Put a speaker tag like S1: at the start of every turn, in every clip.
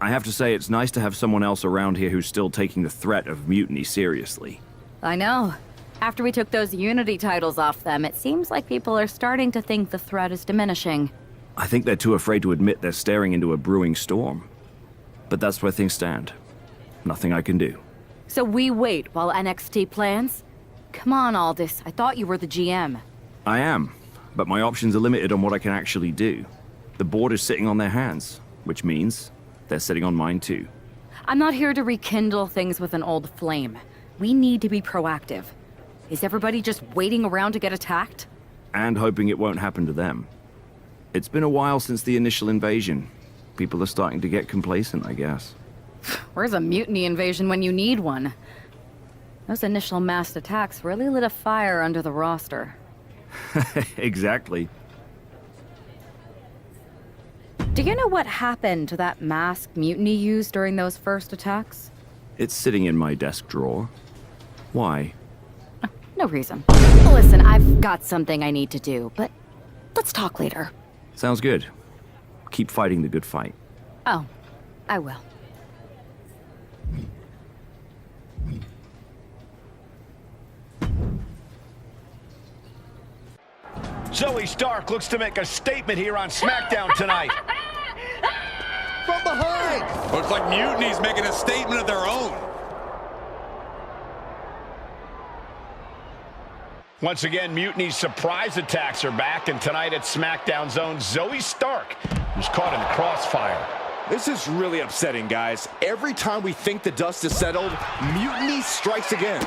S1: I have to say it's nice to have someone else around here who's still taking the threat of mutiny seriously.
S2: I know. After we took those Unity titles off them, it seems like people are starting to think the threat is diminishing.
S1: I think they're too afraid to admit they're staring into a brewing storm. But that's where things stand. Nothing I can do.
S2: So we wait while NXT plans? Come on, Aldous. I thought you were the GM.
S1: I am, but my options are limited on what I can actually do. The board is sitting on their hands, which means they're sitting on mine too.
S2: I'm not here to rekindle things with an old flame. We need to be proactive. Is everybody just waiting around to get attacked?
S1: And hoping it won't happen to them. It's been a while since the initial invasion. People are starting to get complacent, I guess.
S2: Where's a mutiny invasion when you need one? Those initial massed attacks really lit a fire under the roster.
S1: Exactly.
S2: Do you know what happened to that mask Mutiny used during those first attacks?
S1: It's sitting in my desk drawer. Why?
S2: No reason. Listen, I've got something I need to do, but let's talk later.
S1: Sounds good. Keep fighting the good fight.
S2: Oh, I will.
S3: Zoe Stark looks to make a statement here on SmackDown tonight.
S4: From behind!
S5: Looks like Mutiny's making a statement of their own.
S3: Once again, Mutiny's surprise attacks are back, and tonight at SmackDown's own Zoe Stark, who's caught in the crossfire.
S4: This is really upsetting, guys. Every time we think the dust is settled, Mutiny strikes again.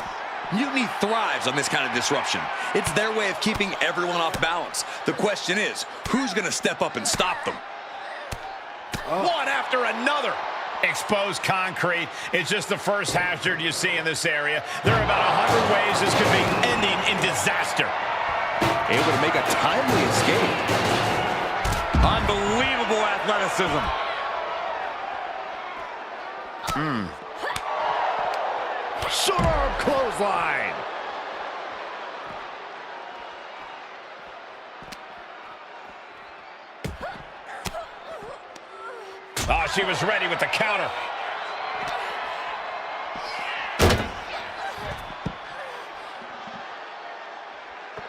S5: Mutiny thrives on this kind of disruption. It's their way of keeping everyone off balance. The question is, who's going to step up and stop them?
S3: One after another. Exposed concrete. It's just the first hazard you see in this area. There are about 100 ways this could be ending in disaster.
S4: Able to make a timely escape.
S5: Unbelievable athleticism.
S4: Short arm clothesline.
S3: Oh, she was ready with the counter.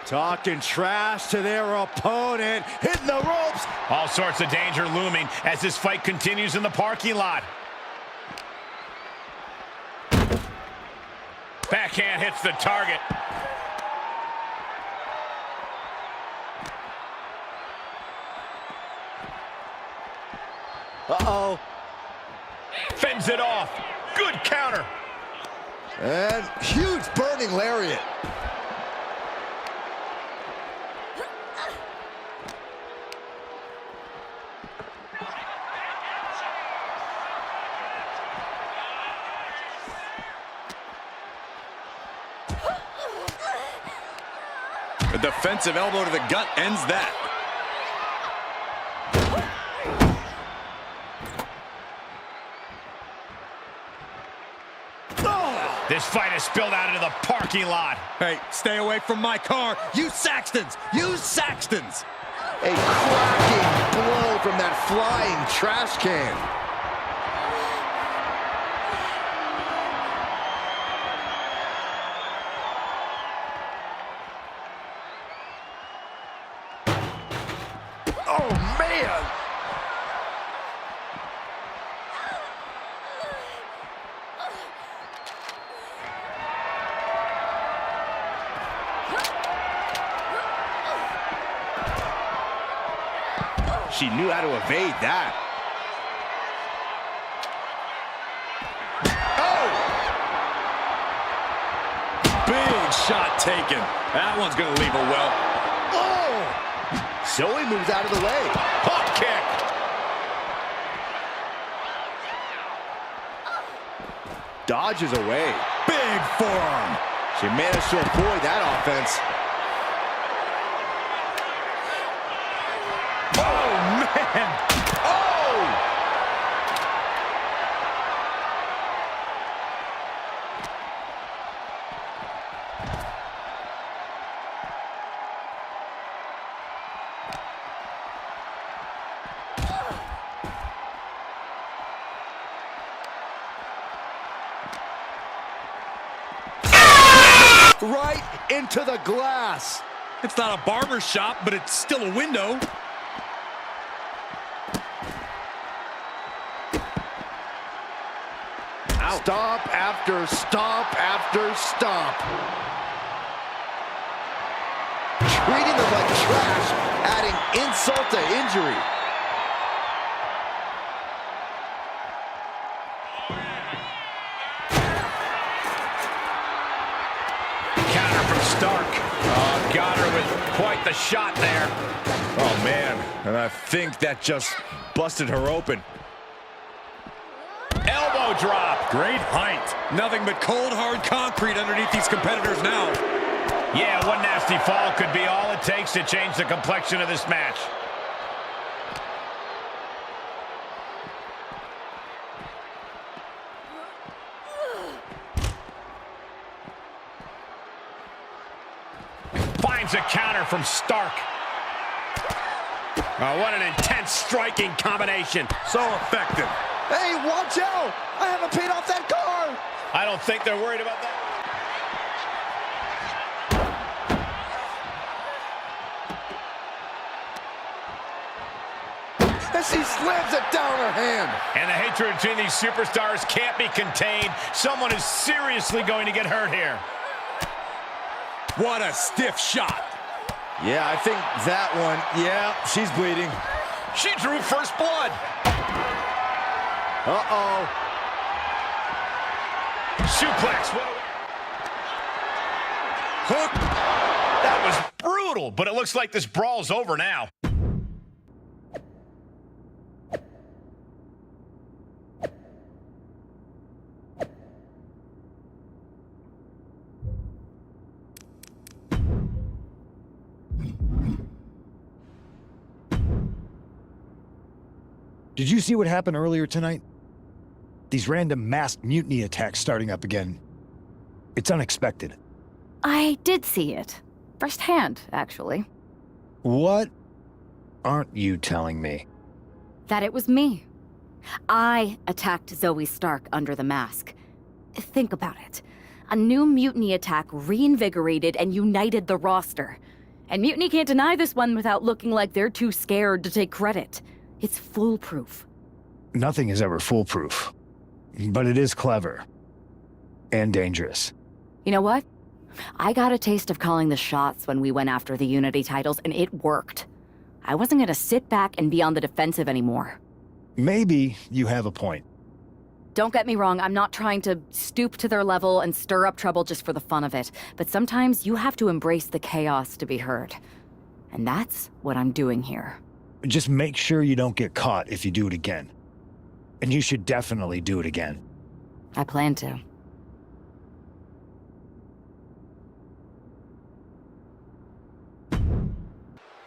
S4: Talking trash to their opponent. Hitting the ropes.
S3: All sorts of danger looming as this fight continues in the parking lot. Backhand hits the target.
S4: Uh-oh.
S3: Fends it off. Good counter.
S4: And huge burning lariat.
S5: A defensive elbow to the gut ends that.
S3: This fight has spilled out into the parking lot.
S5: Hey, stay away from my car. You Saxtons! You Saxtons!
S4: A cracking blow from that flying trash can. Oh, man! She knew how to evade that. Oh!
S5: Big shot taken. That one's going to leave a well.
S4: Oh! Zoe moves out of the way.
S3: Hot kick.
S4: Dodges away.
S5: Big forearm.
S4: She managed to avoid that offense.
S5: Man.
S4: Oh! Right into the glass.
S5: It's not a barber shop, but it's still a window.
S4: Out. Stop after stop after stop. Treating them like trash, adding insult to injury.
S3: Counter from Stark. Oh, got her with quite the shot there.
S4: Oh, man. And I think that just busted her open.
S3: Elbow drop.
S5: Great height. Nothing but cold, hard concrete underneath these competitors now.
S3: Yeah, one nasty fall could be all it takes to change the complexion of this match. Finds a counter from Stark. Oh, what an intense striking combination.
S4: So effective. Hey, watch out! I haven't paid off that car!
S3: I don't think they're worried about that.
S4: And she slams it down her hand.
S3: And the hatred between these superstars can't be contained. Someone is seriously going to get hurt here.
S5: What a stiff shot.
S4: Yeah, I think that one, yeah, she's bleeding.
S3: She drew first blood.
S4: Uh-oh.
S3: Suplex.
S5: Hook.
S3: That was brutal, but it looks like this brawl's over now.
S6: Did you see what happened earlier tonight? These random masked mutiny attacks starting up again. It's unexpected.
S2: I did see it. Firsthand, actually.
S6: What aren't you telling me?
S2: That it was me. I attacked Zoe Stark under the mask. Think about it. A new mutiny attack reinvigorated and united the roster. And Mutiny can't deny this one without looking like they're too scared to take credit. It's foolproof.
S6: Nothing is ever foolproof. But it is clever. And dangerous.
S2: You know what? I got a taste of calling the shots when we went after the Unity titles, and it worked. I wasn't gonna sit back and be on the defensive anymore.
S6: Maybe you have a point.
S2: Don't get me wrong, I'm not trying to stoop to their level and stir up trouble just for the fun of it, but sometimes you have to embrace the chaos to be heard. And that's what I'm doing here.
S6: Just make sure you don't get caught if you do it again. And you should definitely do it again.
S2: I plan to.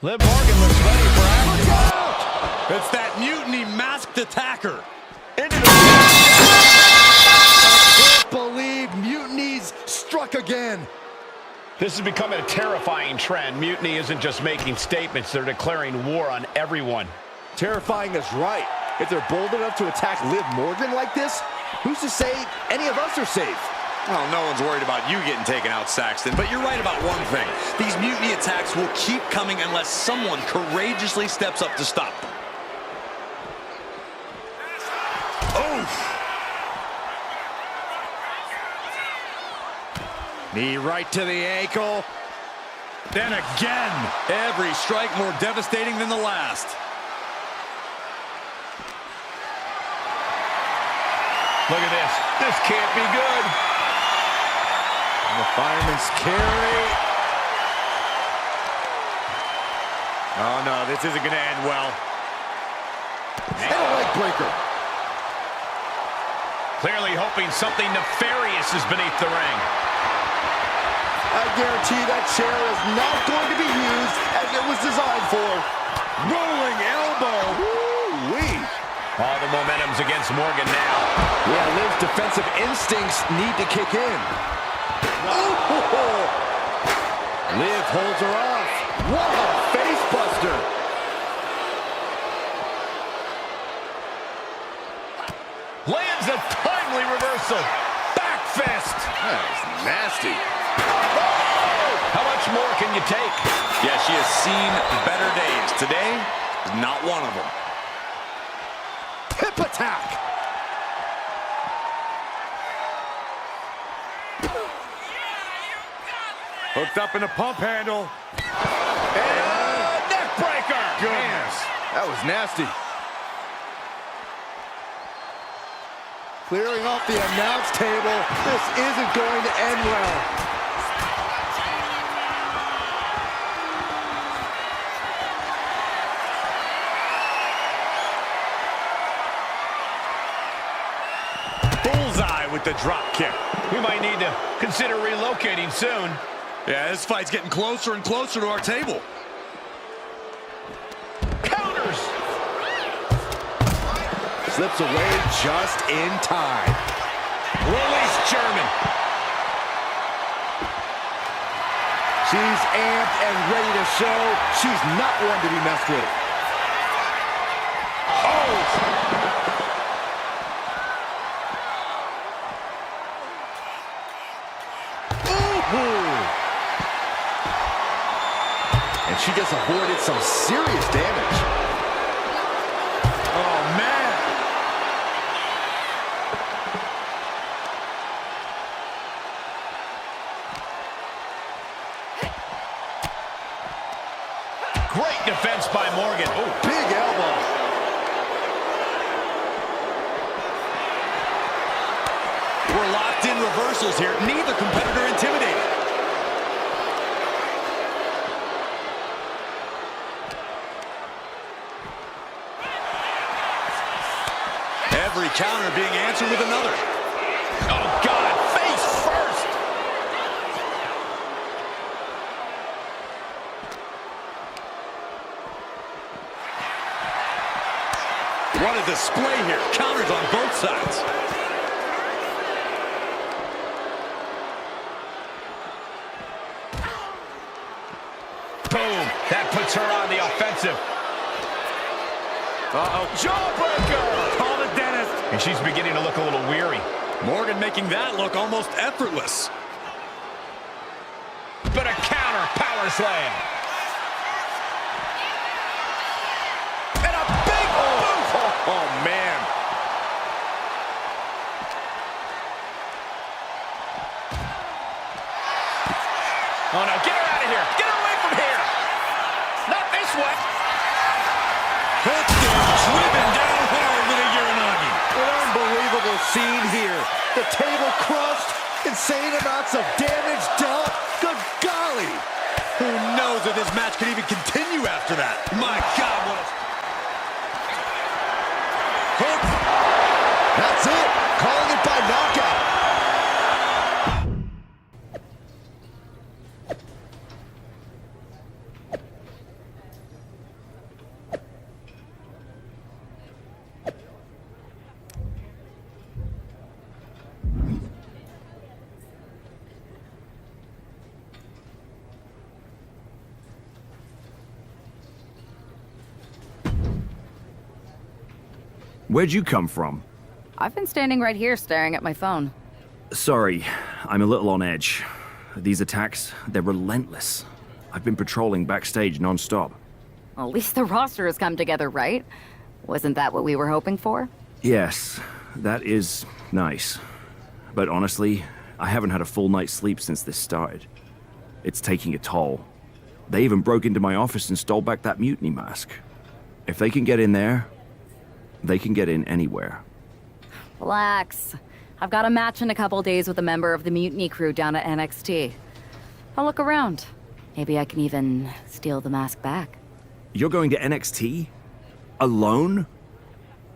S3: Liv Morgan looks ready for action.
S5: It's that Mutiny masked attacker.
S4: I can't believe Mutiny's struck again.
S3: This is becoming a terrifying trend. Mutiny isn't just making statements, they're declaring war on everyone.
S4: Terrifying is right. If they're bold enough to attack Liv Morgan like this, who's to say any of us are safe?
S5: Well, no one's worried about you getting taken out, Saxton, but you're right about one thing. These mutiny attacks will keep coming unless someone courageously steps up to stop them.
S4: Knee right to the ankle.
S5: Then again, every strike more devastating than the last.
S3: Look at this. This can't be good.
S4: And the fireman's carry. Oh, no, this isn't going to end well. And a leg breaker.
S3: Clearly hoping something nefarious is beneath the ring.
S4: I guarantee that chair is not going to be used as it was designed for. Rolling elbow. Woo-wee.
S3: All the momentum's against Morgan now.
S4: Yeah, Liv's defensive instincts need to kick in. Oh! Liv holds her off. What a face buster.
S3: Lands a timely reversal. Back fist.
S4: That is nasty.
S3: How much more can you take?
S5: Yeah, she has seen better days. Today is not one of them.
S4: Hip attack. Hooked up in a pump handle.
S3: And neck breaker.
S4: Goodness, that was nasty. Clearing off the announce table. This isn't going to end well.
S3: Bullseye with the drop kick. We might need to consider relocating soon.
S5: Yeah, this fight's getting closer and closer to our table.
S3: Counters.
S4: Slips away just in time.
S3: Release German.
S4: She's amped and ready to show she's not one to be messed with. And she just avoided some serious damage. Oh, man.
S3: Great defense by Morgan. Oh,
S4: Big elbow.
S5: We're locked in reversals here. Neither competitor intimidated. Every counter being answered with another.
S3: oh God, face first.
S5: What a display here. Counters on both sides.
S3: Boom. That puts her on the offensive.
S4: Uh-oh.
S3: Jawbreaker.
S4: Call it Dennis.
S3: And she's beginning to look a little weary.
S5: Morgan making that look almost effortless.
S3: But a counter power slam. And a big boot.
S4: Oh, man.
S3: Oh, no. Get her out of here. Get her away from here. Not this one.
S5: Hooked and driven down hard with a Uranagi.
S4: An unbelievable scene here. The table crushed. Insane amounts of damage dealt. Good golly.
S5: Who knows if this match could even continue after that? My God, what a... Hook.
S4: That's it. Calling it by knockout.
S1: Where'd you come from?
S2: I've been standing right here staring at my phone.
S1: Sorry, I'm a little on edge. These attacks, they're relentless. I've been patrolling backstage non-stop.
S2: Well, at least the roster has come together, right? Wasn't that what we were hoping for?
S1: Yes, that is nice. But honestly, I haven't had a full night's sleep since this started. It's taking a toll. They even broke into my office and stole back that Mutiny mask. If they can get in there, they can get in anywhere.
S2: Relax. I've got a match in a couple days with a member of the Mutiny crew down at NXT. I'll look around. Maybe I can even steal the mask back.
S1: You're going to NXT? Alone?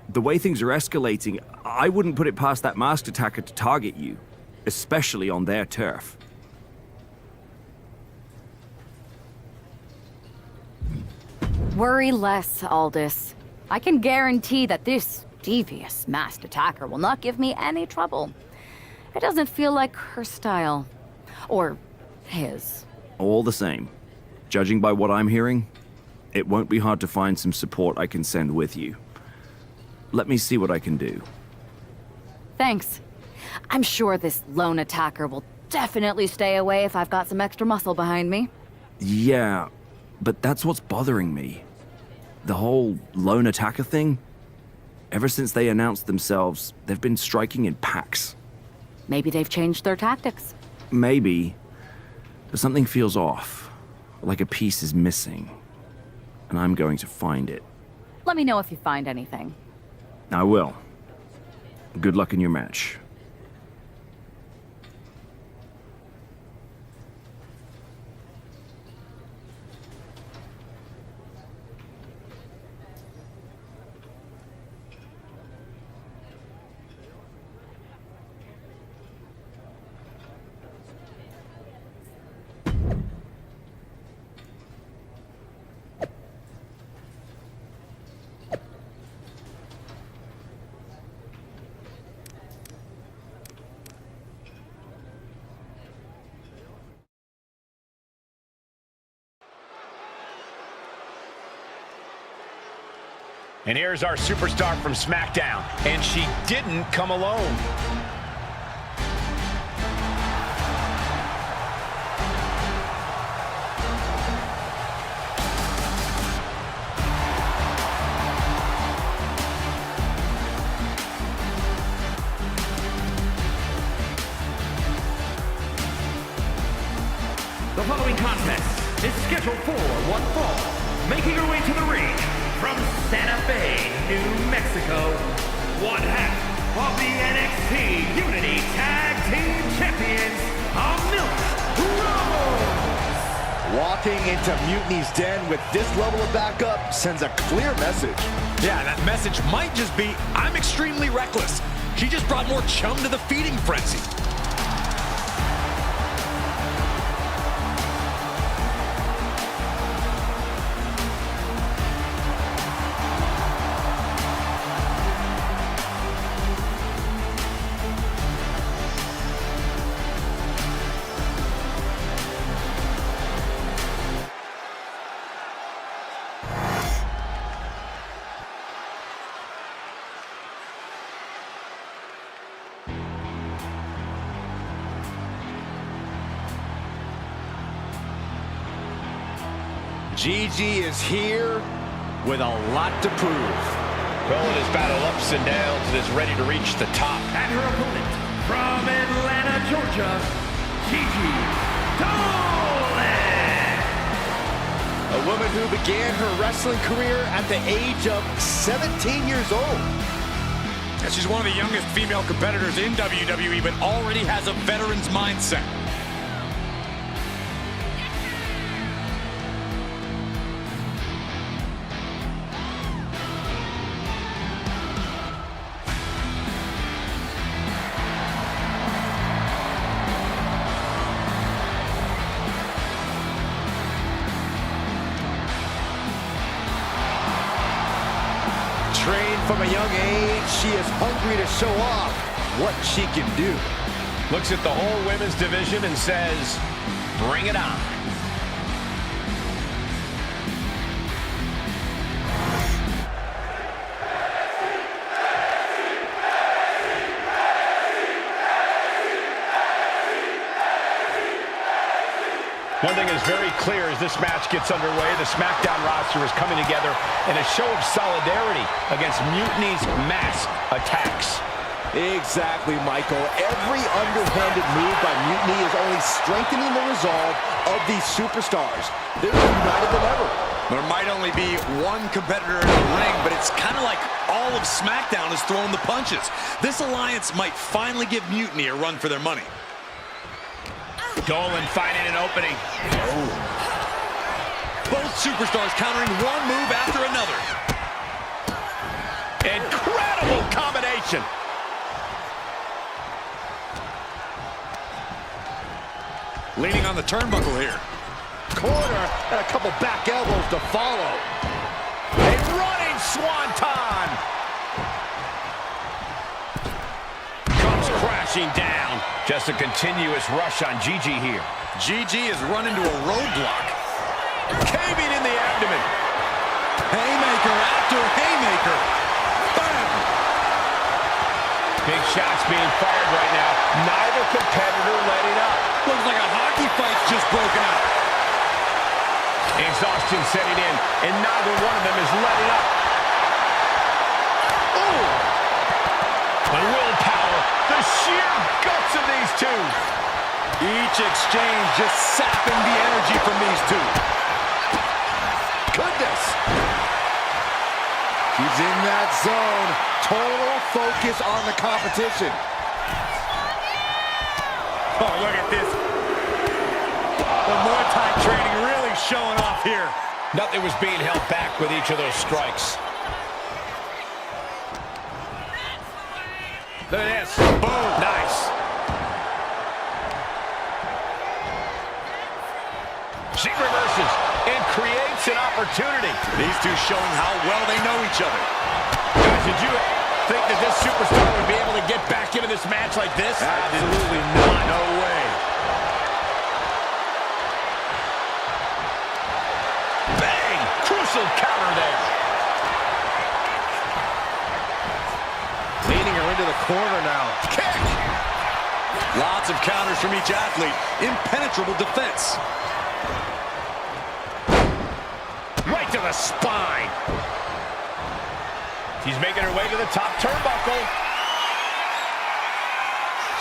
S1: The way things are escalating, I wouldn't put it past that masked attacker to target you, especially on their turf.
S2: Worry less, Aldous. I can guarantee that this devious masked attacker will not give me any trouble. It doesn't feel like her style. Or his.
S1: All the same, judging by what I'm hearing, it won't be hard to find some support I can send with you. Let me see what I can do.
S2: Thanks. I'm sure this lone attacker will definitely stay away if I've got some extra muscle behind me.
S1: Yeah, but that's what's bothering me. The whole lone attacker thing. Ever since they announced themselves, they've been striking in packs.
S2: Maybe they've changed their tactics.
S1: Maybe, but something feels off. Like a piece is missing. And I'm going to find it.
S2: Let me know if you find anything.
S1: I will. Good luck in your match.
S3: And here's our superstar from SmackDown. And she didn't come alone.
S7: The following contest is scheduled for one fall, making her way to the ring from Santa Fe, New Mexico, one half of the NXT Unity Tag Team Champions, Amelia Rose.
S4: Walking into Mutiny's den with this level of backup sends a clear message.
S5: Yeah, that message might just be, I'm extremely reckless. She just brought more chum to the feeding frenzy.
S4: Gigi is here with a lot to prove.
S3: Well, in his battle ups and downs, and is ready to reach the top.
S7: And her opponent from Atlanta, Georgia, Gigi Dolan.
S4: A woman who began her wrestling career at the age of 17 years old.
S5: And she's one of the youngest female competitors in WWE, but already has a veteran's mindset.
S4: Trained from a young age, she is hungry to show off what she can do.
S3: Looks at the whole women's division and says, bring it on. One thing is very clear as this match gets underway, the SmackDown roster is coming together in a show of solidarity against Mutiny's mass attacks.
S4: Exactly, Michael. Every underhanded move by Mutiny is only strengthening the resolve of these superstars. They're united than ever.
S5: There might only be one competitor in the ring, but it's kind of like all of SmackDown is throwing the punches. This alliance might finally give Mutiny a run for their money.
S3: Dolan finding an opening.
S5: Both superstars countering one move after another.
S3: Incredible combination.
S5: Leaning on the turnbuckle here.
S4: Corner and a couple back elbows to follow.
S3: A running swanton. Comes crashing down. Just a continuous rush on Gigi here.
S5: Gigi has run into a roadblock.
S3: Caving in the abdomen.
S5: Haymaker after haymaker. Bam!
S3: Big shots being fired right now. Neither competitor letting up.
S5: Looks like a hockey fight's just broken out.
S3: Exhaustion setting in, and neither one of them is letting up. Oh! But willpower, the sheer guts of these two.
S5: Each exchange just sapping the energy from these two.
S4: Goodness! He's in that zone. Total focus on the competition.
S5: Oh, look at this. The Muay Thai training really showing off here.
S3: Nothing was being held back with each of those strikes. Look at this. Boom. Nice. She reverses and creates an opportunity.
S5: These two showing how well they know each other.
S3: Guys, did you think that this superstar would be able to get back into this match like this?
S5: Absolutely not. No way.
S3: Bang! Crucial counter there.
S4: Leading her into the corner now.
S5: Kick! Lots of counters from each athlete. Impenetrable defense.
S3: Right to the spine. She's making her way to the top turnbuckle.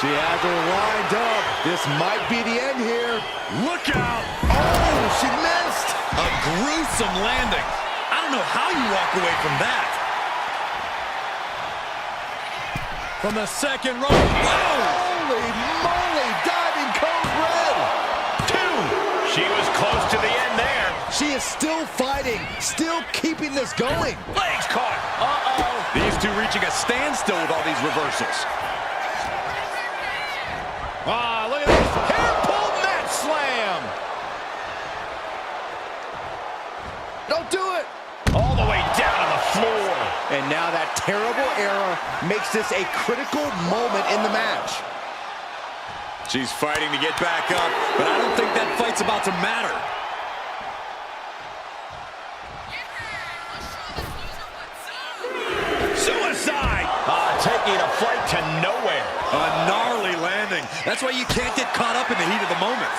S4: She has her lined up. This might be the end here.
S5: Look out!
S4: Oh, she missed.
S5: A gruesome landing. I don't know how you walk away from that. From the second row. Wow!
S4: Holy moly, diving code red.
S3: 2. She was close to the end there.
S4: She is still fighting, still keeping this going.
S3: Legs caught. Uh-oh.
S5: These two reaching a standstill with all these reversals.
S3: Ah, look at this. Hair pull mat slam.
S4: Don't do it.
S3: All the way down to the floor.
S4: And now that terrible error makes this a critical moment in the match.
S5: She's fighting to get back up, but I don't think that fight's about to matter.
S3: Suicide. Taking a flight to nowhere.
S5: A gnarly landing. That's why you can't get caught up in the heat of the moment.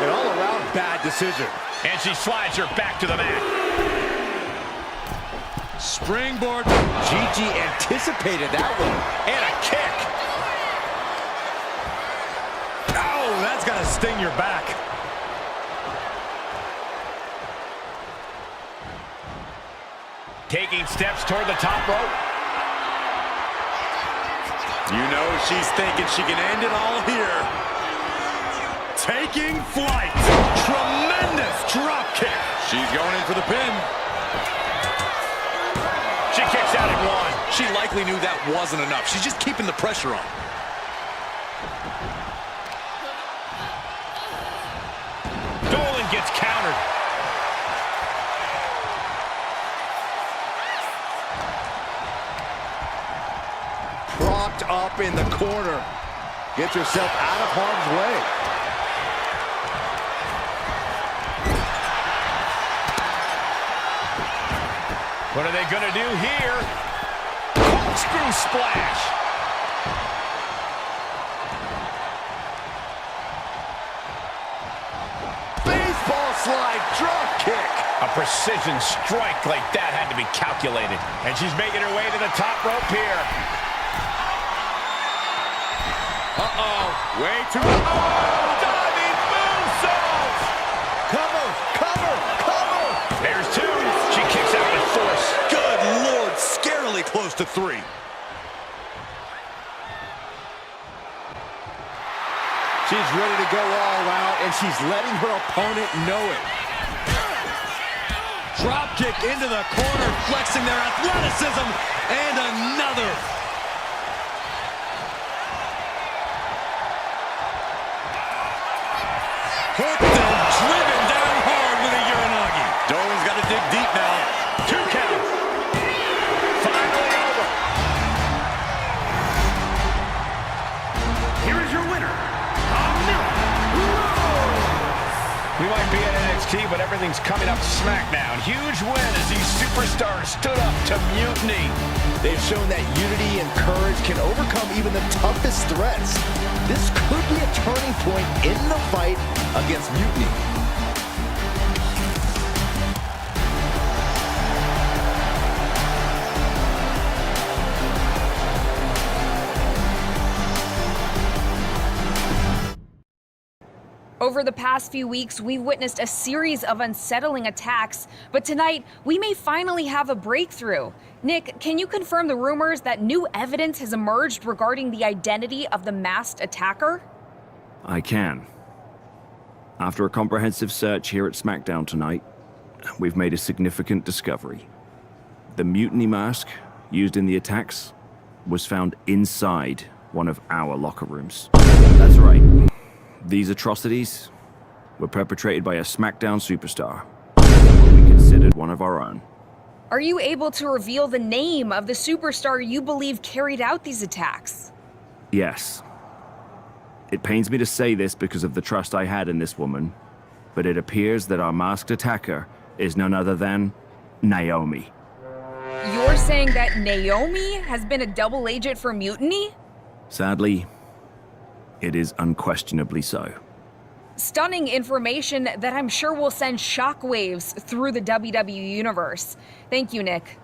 S4: An all-around bad decision.
S3: And she slides her back to the mat.
S5: Springboard.
S4: Gigi anticipated that one.
S3: And a kick.
S5: Oh, that's got to sting your back.
S3: Taking steps toward the top rope.
S5: You know she's thinking she can end it all here. Taking flight. Tremendous drop kick. She's going in for the pin.
S3: She kicks out at 1.
S5: She likely knew that wasn't enough. She's just keeping the pressure on.
S3: Dolan gets countered.
S4: Propped up in the corner. Gets herself out of harm's way.
S3: What are they going to do here? Corkscrew splash.
S4: Baseball slide drop kick.
S3: A precision strike like that had to be calculated. And she's making her way to the top rope here.
S5: Uh-oh. Way too...
S3: Diving moonsault!
S4: Cover, cover, cover.
S3: There's 2. She kicks out with force.
S5: Good Lord, scarily close to 3.
S4: She's ready to go all out, and she's letting her opponent know it.
S5: Drop kick into the corner, flexing their athleticism, and another. Hooked and driven down hard with a Uranagi. Dolan's got to dig deep now.
S3: 2 count. Finally over.
S7: Here is your winner, Amelia Rose.
S3: We might be at NXT, but everything's coming up SmackDown. Huge win as these superstars stood up to Mutiny.
S4: They've shown that unity and courage can overcome even the toughest threats. This could be a turning point in the fight against Mutiny.
S8: Over the past few weeks, we've witnessed a series of unsettling attacks, but tonight, we may finally have a breakthrough. Nick, can you confirm the rumors that new evidence has emerged regarding the identity of the masked attacker?
S1: I can. After a comprehensive search here at SmackDown tonight, we've made a significant discovery. The Mutiny mask used in the attacks was found inside one of our locker rooms. That's right. These atrocities were perpetrated by a SmackDown superstar, we considered one of our own.
S8: Are you able to reveal the name of the superstar you believe carried out these attacks?
S1: Yes. It pains me to say this because of the trust I had in this woman, but it appears that our masked attacker is none other than Naomi.
S8: You're saying that Naomi has been a double agent for Mutiny?
S1: Sadly, it is unquestionably so.
S8: Stunning information that I'm sure will send shockwaves through the WWE universe. Thank you, Nick.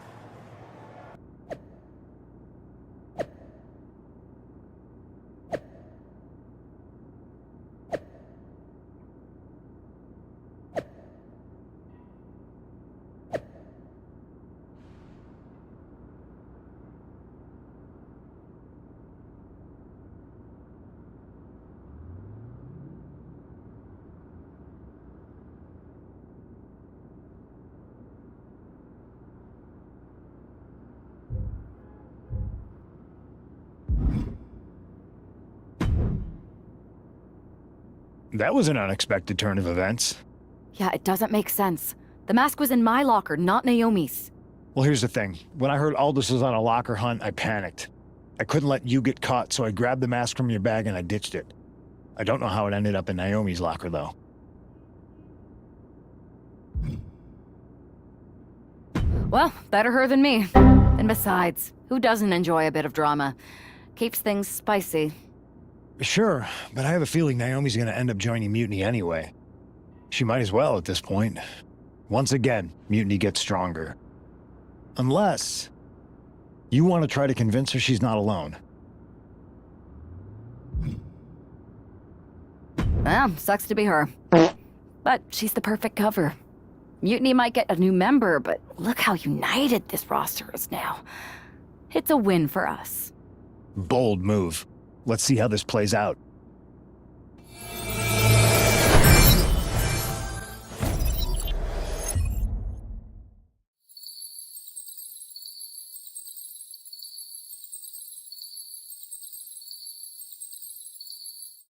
S6: That was an unexpected turn of events.
S2: Yeah, it doesn't make sense. The mask was in my locker, not Naomi's.
S6: Well, here's the thing. When I heard Aldous was on a locker hunt, I panicked. I couldn't let you get caught, so I grabbed the mask from your bag and I ditched it. I don't know how it ended up in Naomi's locker, though.
S2: Well, better her than me. And besides, who doesn't enjoy a bit of drama? Keeps things spicy.
S6: Sure, but I have a feeling Naomi's gonna end up joining Mutiny anyway. She might as well at this point. Once again, Mutiny gets stronger. Unless you want to try to convince her she's not alone.
S2: Well, sucks to be her. But she's the perfect cover. Mutiny might get a new member, but look how united this roster is now. It's a win for us.
S6: Bold move. Let's see how this plays out.